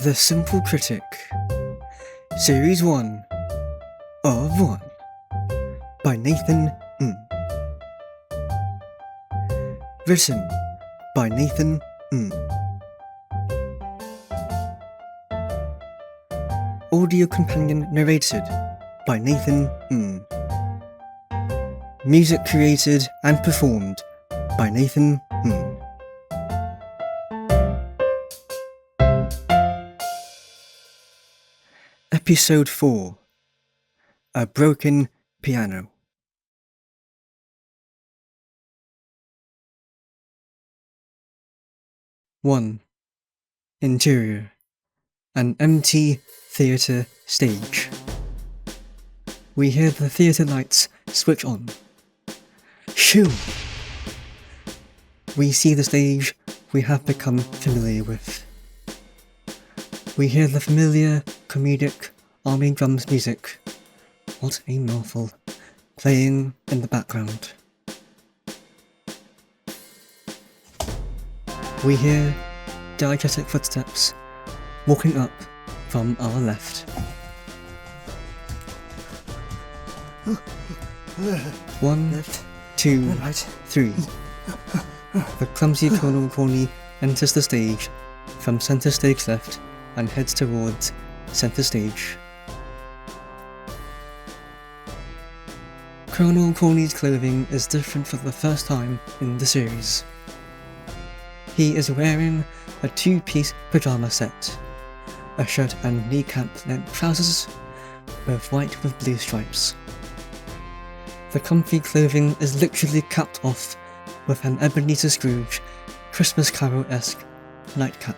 The Simple Critic, Series 1 of 1 by Nathan Written by Nathan Audio companion narrated by Nathan Music created and performed by Nathan Episode 4 A Broken Piano. 1. Interior. An empty theatre stage. We hear the theatre lights switch on. Shoo! We see the stage we have become familiar with. We hear the familiar, comedic army drums music, what a mouthful, playing in the background. We hear diegetic footsteps walking up from our left. 1, 2, 3. The clumsy Colonel Corny enters the stage from centre stage left and heads towards centre stage. Colonel Corny's clothing is different for the first time in the series. He is wearing a two-piece pyjama set, a shirt and kneecap-length trousers, both white with blue stripes. The comfy clothing is literally capped off with an Ebenezer Scrooge Christmas Carol-esque nightcap.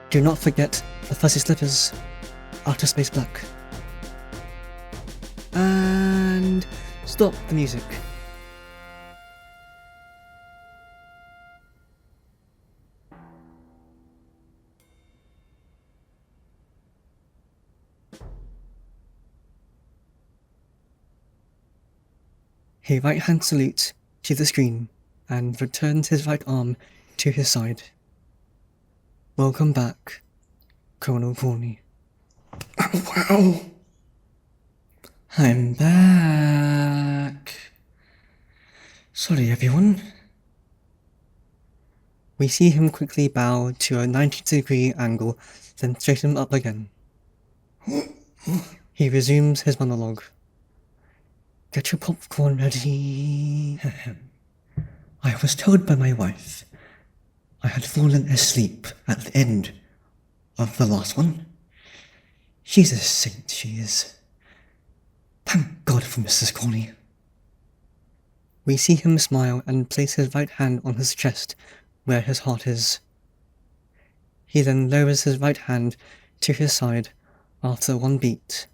Do not forget the fuzzy slippers, outer space black. And stop the music. He right-hand salutes to the screen and returns his right arm to his side. Welcome back, Colonel Corny. Wow! I'm back. Sorry, everyone. We see him quickly bow to a 90-degree angle, then straighten up again. He resumes his monologue. Get your popcorn ready. I was told by my wife I had fallen asleep at the end of the last one. She's a saint, she is. Thank God for Mrs. Corny. We see him smile and place his right hand on his chest, where his heart is. He then lowers his right hand to his side after one beat.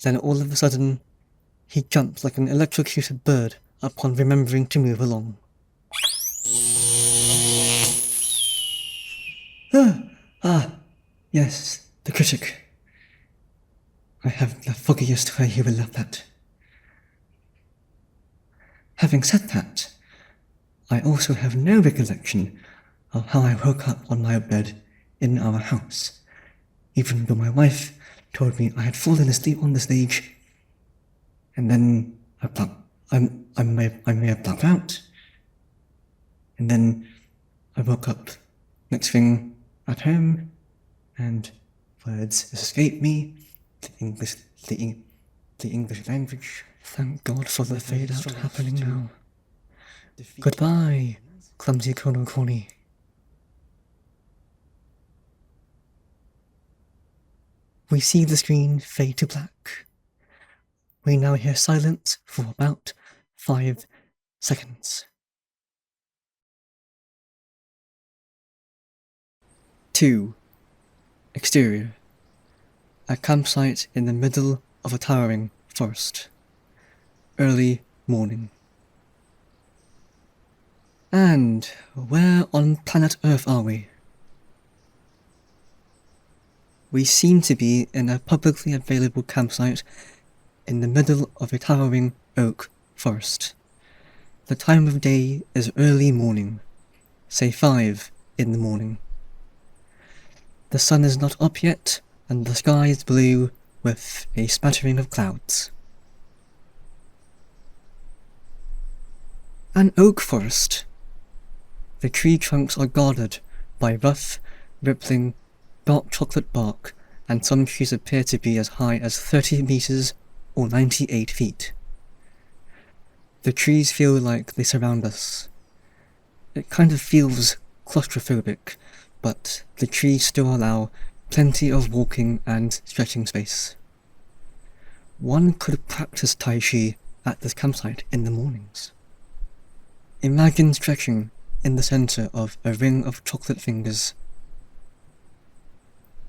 Then all of a sudden, he jumps like an electrocuted bird upon remembering to move along. Yes, the critic. I have the foggiest way you will love that. Having said that, I also have no recollection of how I woke up on my bed in our house, even though my wife told me I had fallen asleep on the stage, and then I may have blacked out, and then I woke up next thing at home, and words escape me. The English language. Thank God for the fade out happening now. Goodbye, clumsy Colonel Corny. We see the screen fade to black. We now hear silence for about 5 seconds. 2. Exterior. A campsite in the middle of a towering forest. Early morning. And where on planet Earth are we? We seem to be in a publicly available campsite in the middle of a towering oak forest. The time of day is early morning, say 5 in the morning. The sun is not up yet, and the sky is blue with a spattering of clouds. An oak forest. The tree trunks are guarded by rough, rippling, dark chocolate bark, and some trees appear to be as high as 30 meters or 98 feet. The trees feel like they surround us. It kind of feels claustrophobic, but the trees still allow plenty of walking and stretching space. One could practice Tai Chi at this campsite in the mornings. Imagine stretching in the center of a ring of chocolate fingers.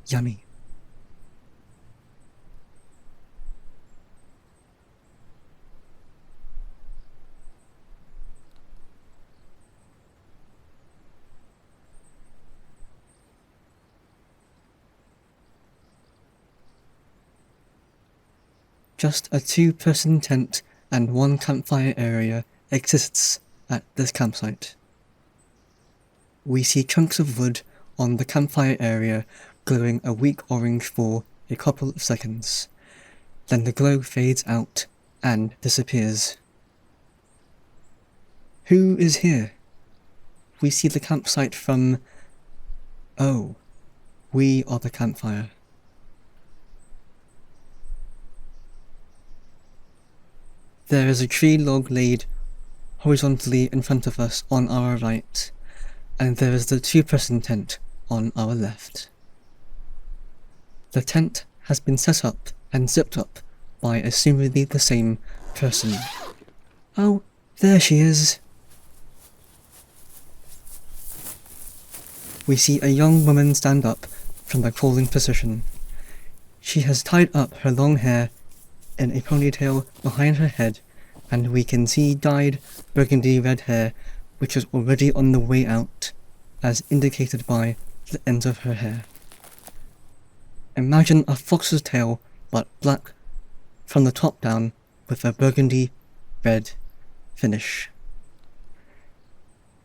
Yummy. Just a 2-person tent and 1 campfire area exists at this campsite. We see chunks of wood on the campfire area glowing a weak orange for a couple of seconds. Then the glow fades out and disappears. Who is here? We see the campsite from... Oh, we are the campfire. There is a tree log laid horizontally in front of us on our right, and there is the 2-person tent on our left. The tent has been set up and zipped up by assumedly the same person. Oh, there she is! We see a young woman stand up from the crawling position. She has tied up her long hair in a ponytail behind her head, and we can see dyed burgundy red hair which is already on the way out, as indicated by the ends of her hair. Imagine a fox's tail, but black from the top down with a burgundy red finish.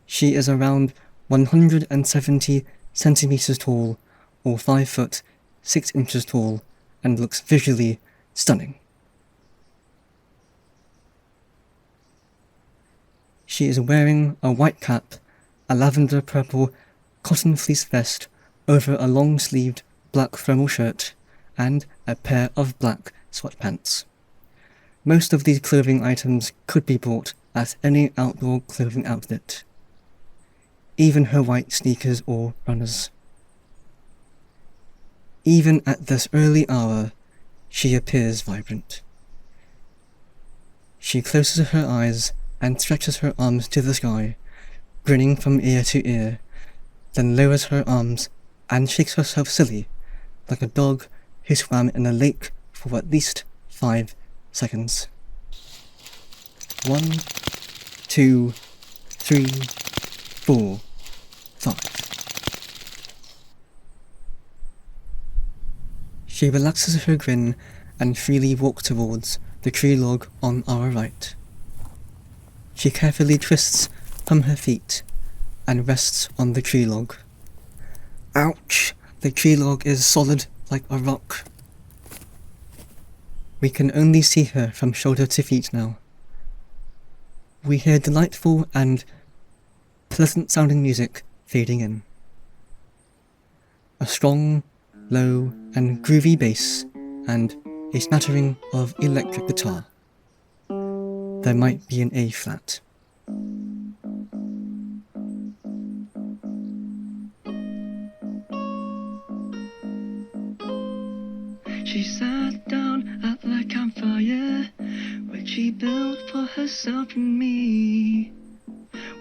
She is around 170 centimeters tall, or 5 foot 6 inches tall, and looks visually stunning. She is wearing a white cap, a lavender purple cotton fleece vest over a long-sleeved black thermal shirt, and a pair of black sweatpants. Most of these clothing items could be bought at any outdoor clothing outlet. Even her white sneakers or runners. Even at this early hour, she appears vibrant. She closes her eyes and stretches her arms to the sky, grinning from ear to ear, then lowers her arms and shakes herself silly, like a dog who swam in a lake for at least 5 seconds. 1, 2, 3, 4, 5. She relaxes her grin and freely walks towards the tree log on our right. She carefully twists from her feet and rests on the tree log. Ouch! The tree log is solid like a rock. We can only see her from shoulder to feet now. We hear delightful and pleasant-sounding music fading in. A strong, low, and groovy bass, and a smattering of electric guitar. There might be an A flat. She sat down at the campfire, which she built for herself and me.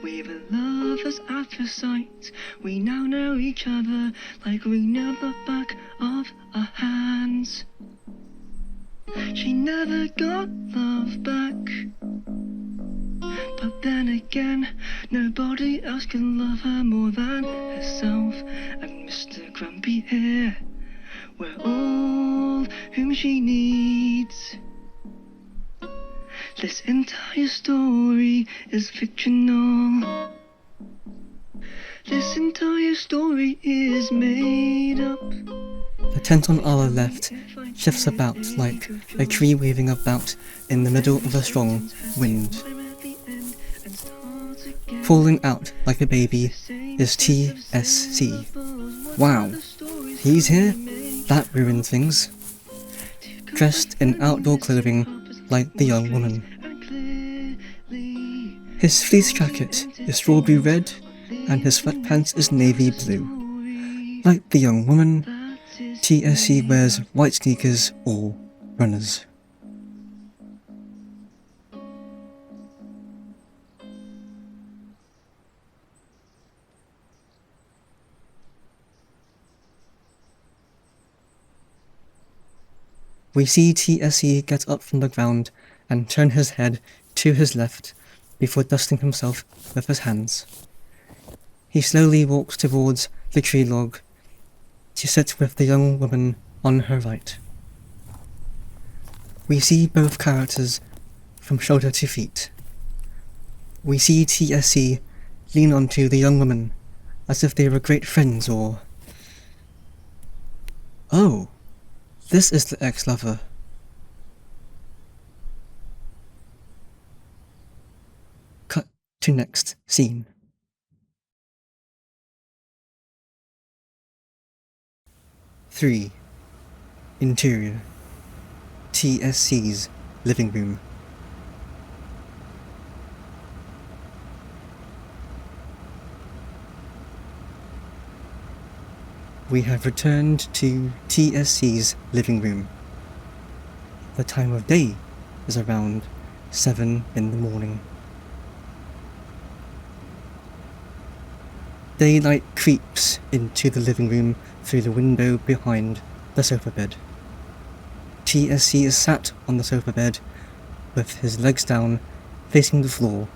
We were lovers at first sight, we now know each other like we know the back of our hands. She never got love back, but then again, nobody else can love her more than herself. And Mr. Grumpy here, we're all whom she needs. This entire story is fictional. This entire story is made up. The tent on our left shifts about like a tree waving about in the middle of a strong wind. Falling out like a baby is T.S.C. Wow, he's here? That ruins things. Dressed in outdoor clothing like the young woman. His fleece jacket is strawberry red and his sweatpants is navy blue. Like the young woman, T.S.C. wears white sneakers or runners. We see T.S.C. get up from the ground and turn his head to his left before dusting himself with his hands. He slowly walks towards the tree log to sit with the young woman on her right. We see both characters from shoulder to feet. We see T.S.C. lean onto the young woman as if they were great friends or... Oh, this is the ex-lover. Cut to next scene. Three. Interior. T.S.C.'s living room. We have returned to T.S.C.'s living room. The time of day is around 7 in the morning. Daylight creeps into the living room through the window behind the sofa bed. T.S.C. is sat on the sofa bed with his legs down, facing the floor,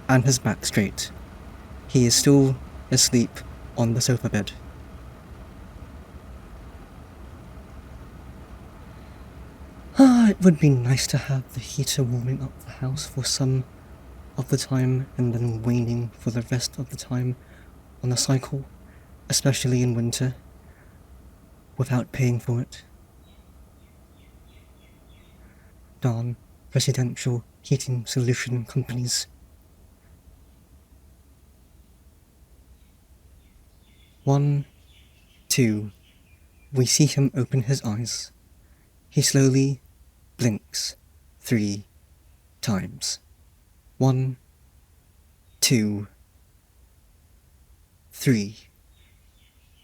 and his back straight. He is still asleep on the sofa bed. It would be nice to have the heater warming up the house for some of the time and then waning for the rest of the time on the cycle, especially in winter, without paying for it. Darn residential heating solution companies. One, two, we see him open his eyes. He slowly blinks 3 times. 1, 2, 3.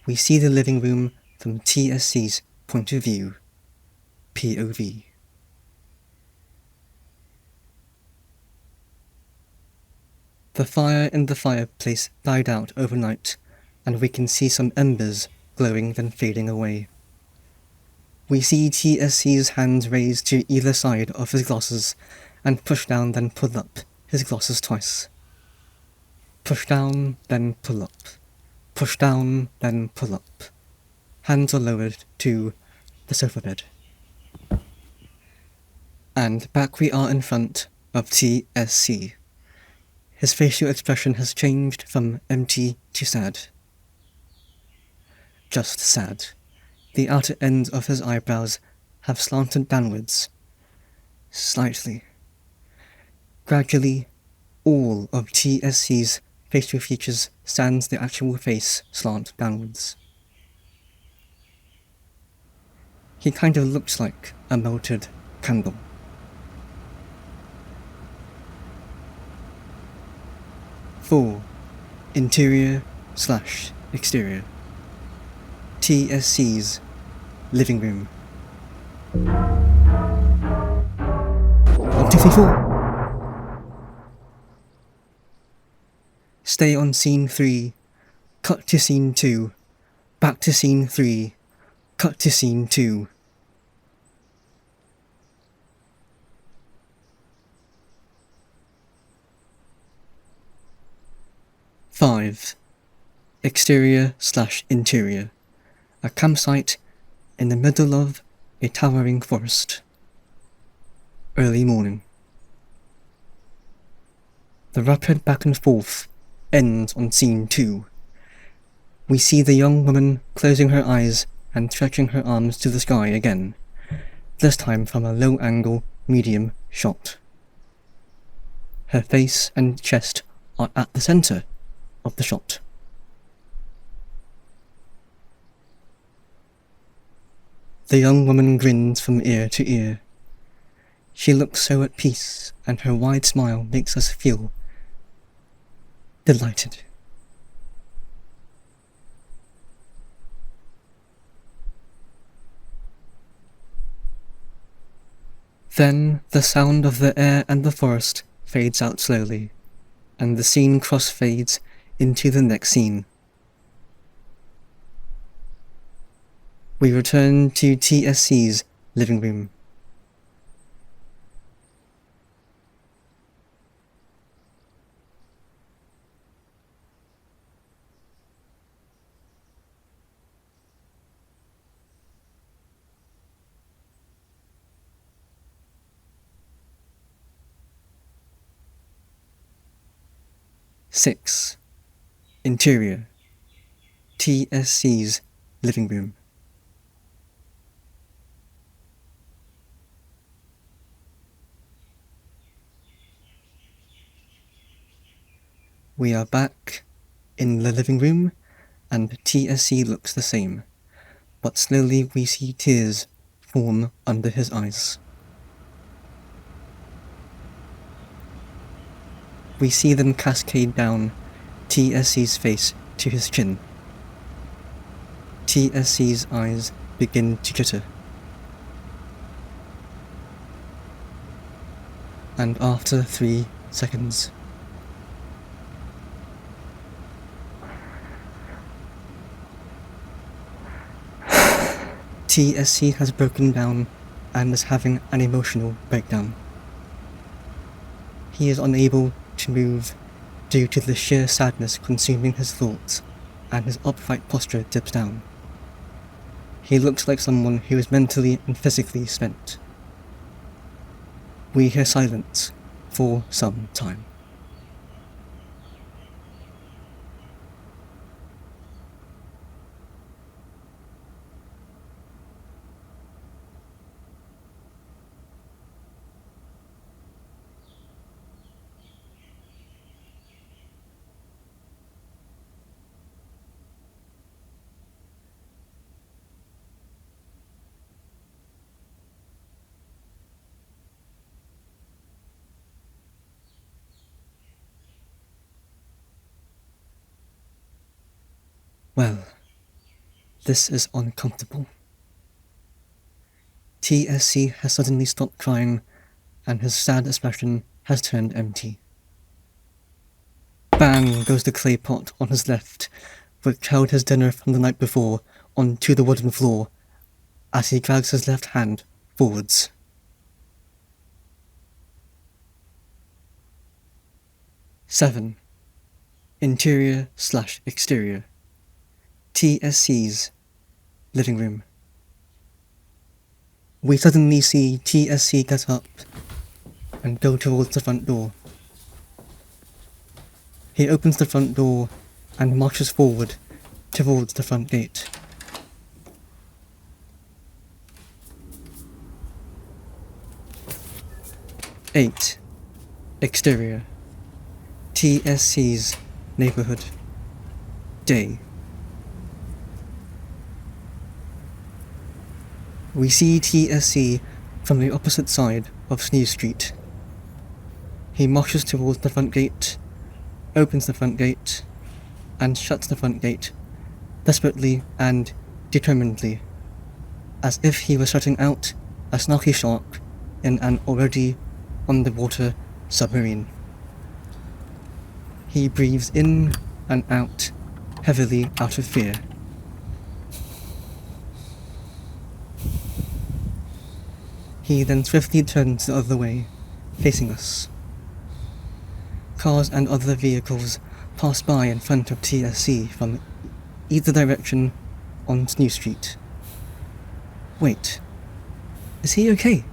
We see the living room from T.S.C.'s point of view, POV. The fire in the fireplace died out overnight, and we can see some embers glowing then fading away. We see T.S.C.'s hands raised to either side of his glasses, and push down then pull up his glasses twice. Push down, then pull up. Push down, then pull up. Hands are lowered to the sofa bed. And back we are in front of T.S.C. His facial expression has changed from empty to sad. Just sad. The outer ends of his eyebrows have slanted downwards. Slightly. Gradually, all of T.S.C.'s facial features sans the actual face slant downwards. He kind of looks like a melted candle. Four. Interior/exterior. T.S.C.'s living room. 1, 2, 3, 4. Stay on scene 3. Cut to scene 2. Back to scene 3. Cut to scene 2. Five. Exterior/interior. A campsite in the middle of a towering forest. Early morning. The rapid back and forth ends on scene 2. We see the young woman closing her eyes and stretching her arms to the sky again, this time from a low-angle, medium shot. Her face and chest are at the center of the shot. The young woman grins from ear to ear. She looks so at peace, and her wide smile makes us feel delighted. Then the sound of the air and the forest fades out slowly, and the scene crossfades into the next scene. We return to T.S.C's living room. Six. Interior. T.S.C's living room. We are back in the living room, and T.S.C looks the same, but slowly we see tears form under his eyes. We see them cascade down T.S.C's face to his chin. T.S.C's eyes begin to glitter. And after 3 seconds, T.S.C has broken down and is having an emotional breakdown. He is unable to move due to the sheer sadness consuming his thoughts, and his upright posture dips down. He looks like someone who is mentally and physically spent. We hear silence for some time. Well, this is uncomfortable. T.S.C has suddenly stopped crying, and his sad expression has turned empty. Bang goes the clay pot on his left, which held his dinner from the night before, onto the wooden floor, as he drags his left hand forwards. Seven. Interior/exterior. T.S.C's living room. We suddenly see T.S.C get up and go towards the front door. He opens the front door and marches forward towards the front gate. Eight. Exterior. T.S.C's neighborhood. Day. We see T.S.C from the opposite side of Sneeze Street. He marches towards the front gate, opens the front gate, and shuts the front gate, desperately and determinedly, as if he was shutting out a snarky shark in an already underwater submarine. He breathes in and out, heavily out of fear. He then swiftly turns the other way, facing us. Cars and other vehicles pass by in front of T.S.C from either direction on New Street. Wait, is he okay?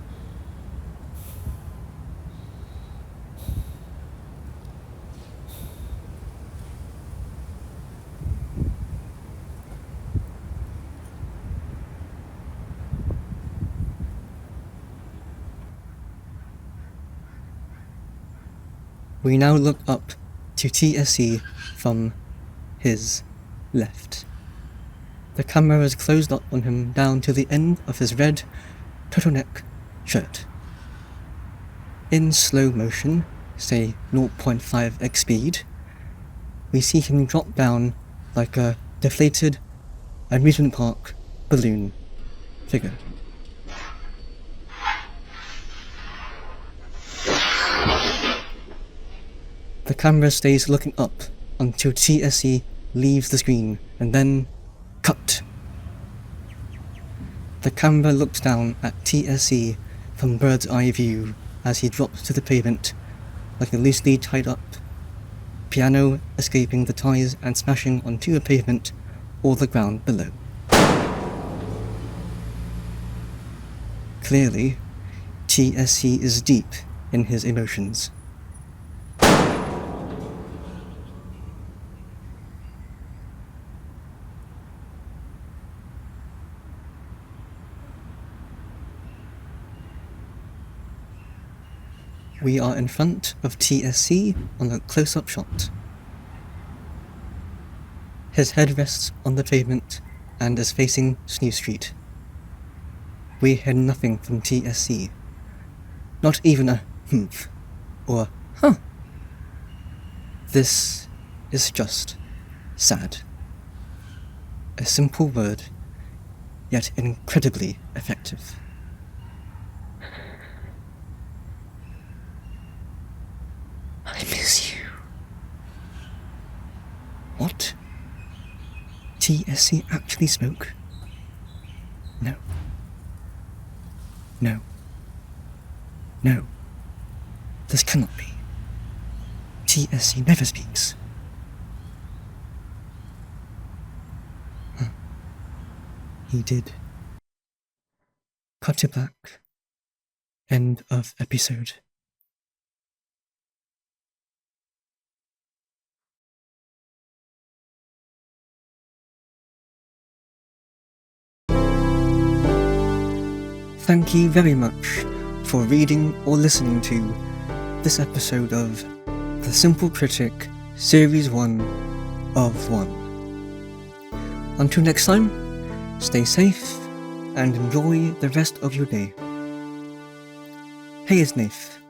We now look up to T.S.C. from his left. The camera is closed up on him down to the end of his red turtleneck shirt. In slow motion, say 0.5x speed, we see him drop down like a deflated amusement park balloon figure. The camera stays looking up until T.S.C. leaves the screen, and then cut. The camera looks down at T.S.C. from bird's eye view as he drops to the pavement like a loosely tied up piano, escaping the ties and smashing onto the pavement or the ground below. Clearly, T.S.C. is deep in his emotions. We are in front of T.S.C. on a close-up shot. His head rests on the pavement and is facing Snew Street. We hear nothing from T.S.C. Not even a humph or huh. This is just sad. A simple word, yet incredibly effective. I miss you. What? T.S.C. actually spoke? No. No. No. This cannot be. T.S.C. never speaks. Huh. He did. Cut to black. End of episode. Thank you very much for reading or listening to this episode of The Simple Critic, Series 1 of 1. Until next time, stay safe and enjoy the rest of your day. Hey, it's Nath.